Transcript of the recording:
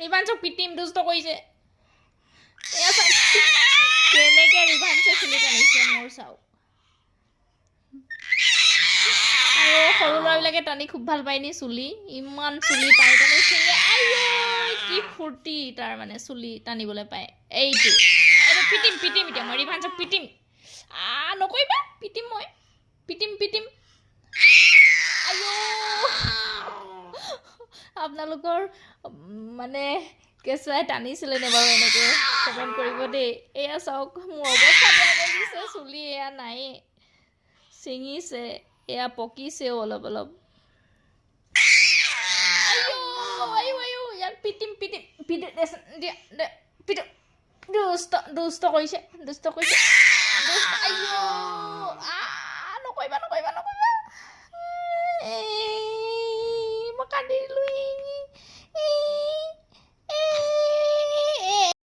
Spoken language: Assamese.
ৰিভাঞ্চক পিটিম দুষ্ট কৰিছে এয়া চাওক কেনেকে ৰিভাঞ্চে চুলি টানিছে মোৰ চাওক আৰু সৰু ল'ৰাবিলাকে টানি খুব ভাল পায় নি চুলি ইমান চুলি টানি টানি চিঙে কি ফূৰ্তি তাৰ মানে চুলি টানিবলৈ পায় এইটো পিটিম পিটিম এতিয়া মই ৰিভাঞ্চক পিটিম নকৰিবা পিটিম মই পিটিম আপোনালোকৰ মানে কেঁচুৱাই টানিছিলে নে বাৰু এনেকৈ কমেণ্ট কৰিব দেই এয়া চাওক মোৰ অৱস্থা বেয়া কৰি দিছে চুলি এয়া নায়ে ছিঙিছে এয়া পকিছেও অলপ অলপ ইয়াক পিটিম দুষ্ট কৰিছে নকৰিবা মই কান্দি দিলোঁ